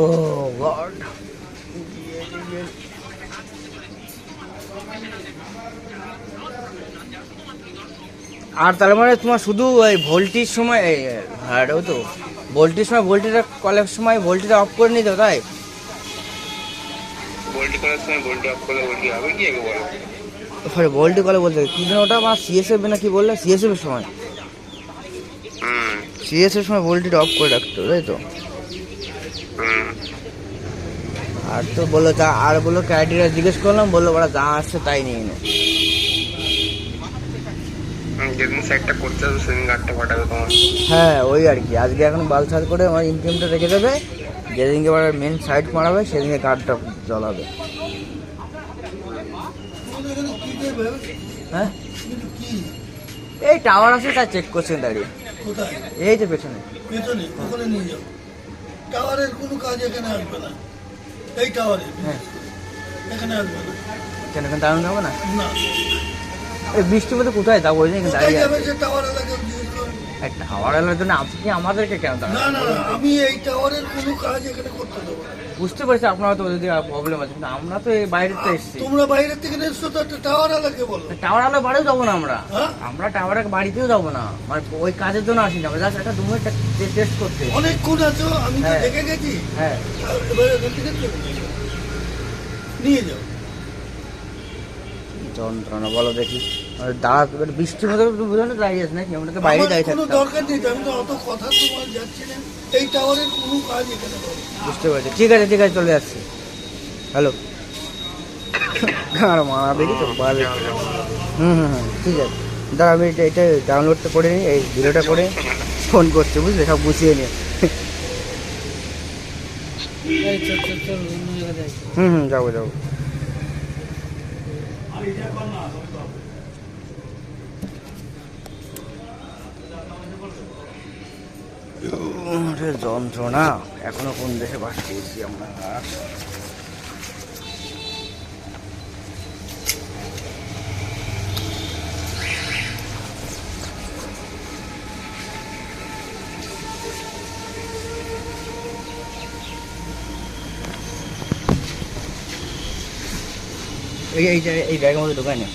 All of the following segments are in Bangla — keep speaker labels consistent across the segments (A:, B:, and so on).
A: ও গড, আর তার মানে তোমার শুধু ওই ভোল্টির সময় হ্যাঁ ওই তো ভোল্টির সময় ভোল্টিটা কলের সময় ভোল্টিটা অফ করে নিতে তাই
B: ভোল্টি করার সময় ভোল্টি অফ করলে ভোল্টি হবে কি আগে বলো?
A: সরি ভোল্টি কলে বলতে কি যেন ওটা আমার সিএসএফ না কি বললে সিএসএফ এর সময় সিএসএফ এর সময় ভোল্টিটা অফ করে রাখতে হবে তাই তো। আর তো বললো তা আর বললো ক্রাইটেরিয়া জিজ্ঞেস করলাম বললো ওরা যা আসছে তাই নিয়ে নে।
B: যেদিন সাইডটা করতে হবে সেদিন গাড়িটা পাঠাবে তোমার।
A: হ্যাঁ ওই আর কি আজকে এখন বালছাল করে আমার ইনকামটা রেখে দেবে, যেদিনকে এবার মেন সাইড মারাবে সেদিনকে কার্ডটা জ্বলাবে। হ্যাঁ এই টাওয়ার আছে তা চেক করছেন দাঁড়িয়ে,
C: কোথায়?
A: এই যে পেছনে।
C: পেছনে ওখানে নিয়ে যাও। টাওয়ারের কোনো কাজ এখানে আসবে না, এই টাওয়ারে
A: হ্যাঁ
C: এখানে আসবে না।
A: কেন এখানে দাঁড়ানো যাবে না?
C: না,
A: এই বৃষ্টির মধ্যে কোথায় যাবো ওই জন্য এখানে
C: কোথায়
A: দাঁড়িয়ে
C: যাবে
A: আছে।
C: সে টাওয়ার এলাকায় জিজ্ঞেস করো।
A: এই টাওয়ার এলাকার জন্য আপনি আমাদেরকে কেন
C: না
A: দাঁড়ানো?
C: না না, আমি এই টাওয়ারের কোনো কাজ এখানে করতে দেবো না।
A: বুঝতে পারছি আপনার তো যদি প্রবলেম আছে, কিন্তু আমরা তো এই বাইরে তো এসেছি।
C: তোমরা বাইরে থেকে এসছো তো একটা টাওয়ার এলাকে বলো।
A: টাওয়ার আলো বাড়িও যাবো না আমরা,
C: হ্যাঁ?
A: আমরা টাওয়ারের বাড়িতেও যাবো না, মানে ওই কাজের জন্য আসি না আমরা, জাস্ট একটা 2 মিনিট টেস্ট করতে।
C: অনেকক্ষণ আছো, আমি তো
A: হ্যাঁ।
C: দেখে গেছি।
A: হ্যাঁ
C: আর এবার এখান থেকে চলে যাও। নিয়ে যাও।
A: কি যন্ত্রণা বলো দেখি, মানে দাঁড়া বৃষ্টির মধ্যে বুঝলো না দাঁড়িয়ে আছে নাকি, আমরা তো বাইরে
C: আমার
A: দাঁড়িয়ে
C: কোনো
A: থাকতাম।
C: দরকার নেই, আমি তো অত কথা তোমার যাচ্ছি না। এই টাওয়ারের কোনো কাজ এখানে করো।
A: বুঝতে পারছি, ঠিক আছে চলে যাচ্ছি। হ্যালো আর মারা দেখি তো পারবে। ঠিক আছে দাঁড়া আমি এটা ডাউনলোডটা করে নিই, এই ভিডিওটা করে ফোন করছে বুঝলে, সব গুছিয়ে নিয়ে। যাবো যন্ত্রণা, এখনো কোন দেশে বাস করছি আমরা। এই ব্যাগের মধ্যে ঢোকায় না,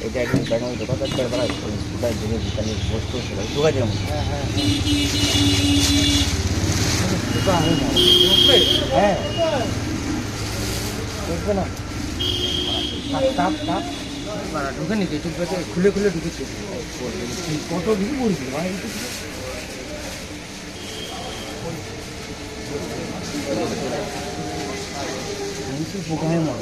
A: এটা একদম ব্যাগের মধ্যে ঢোকাতে বস্তু ঢোকাই দিলাম। হ্যাঁ দেখবে না ঢুকে নিতে চুপ করে খুলে ঢুকেছে, কত ঢুকে পড়েছিল মানে পোকা হয়ে মর।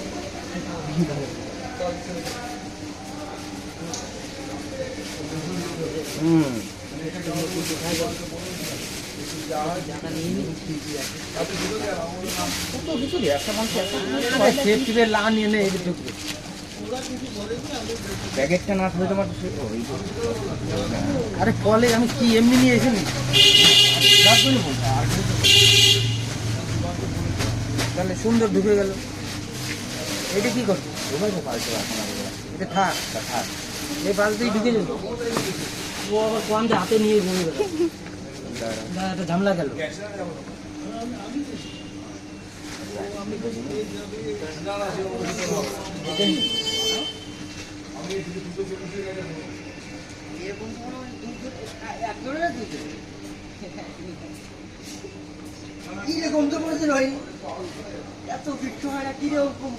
A: প্যাকেটটা না থাকলে তোমার আরে কলে আমি কি এমনি নিয়ে এসেছি তাহলে সুন্দর ঢুকে গেল। এটা কি করছো এটা থাক এই বালতি ঢুকে যাবে, ও আবার কোন হাতে নিয়ে ঘুরে গেল, একটা ঝামেলা গেল। কিরকম তো বলছে ভাই এত বৃক্ষ হয় না, কিরকম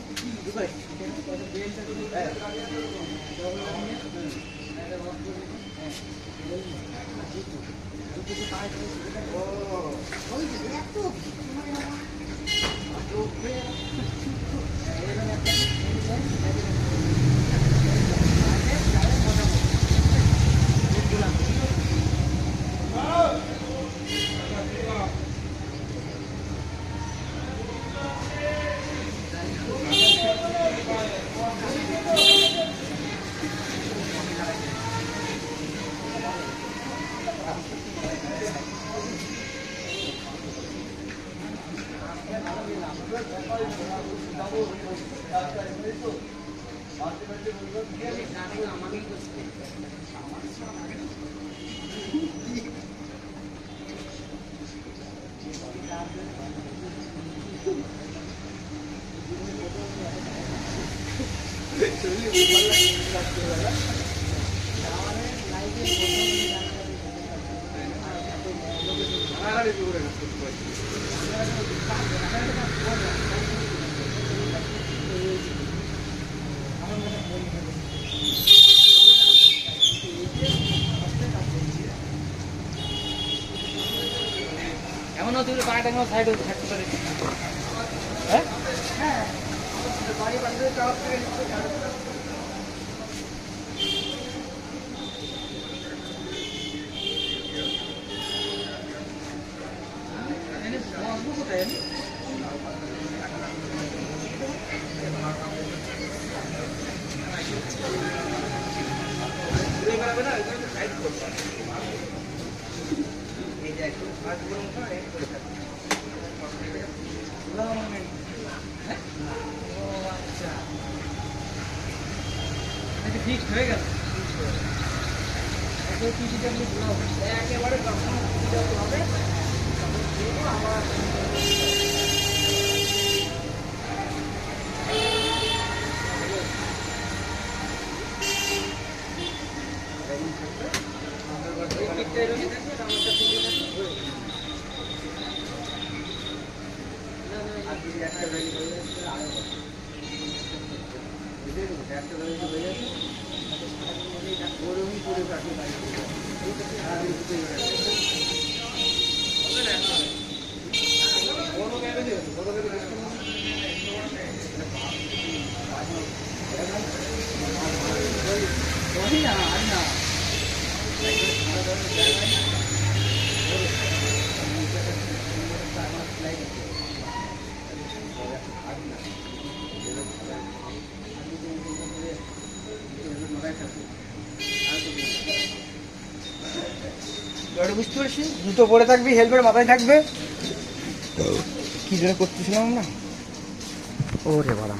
A: এমন হতে গেলে পাটা এমন সাইডে থাকতে পারে। হ্যাঁ হ্যাঁ বাড়ি বাড়ি চাপ থেকে ফিক্সড হয়ে গেল। একেবারে হবে বুঝতে পারছি। জুতো পরে থাকবি, হেলমেট মাথায় থাকবে। কি জন্য করতেছিলাম আমরা? ওরে বাবা।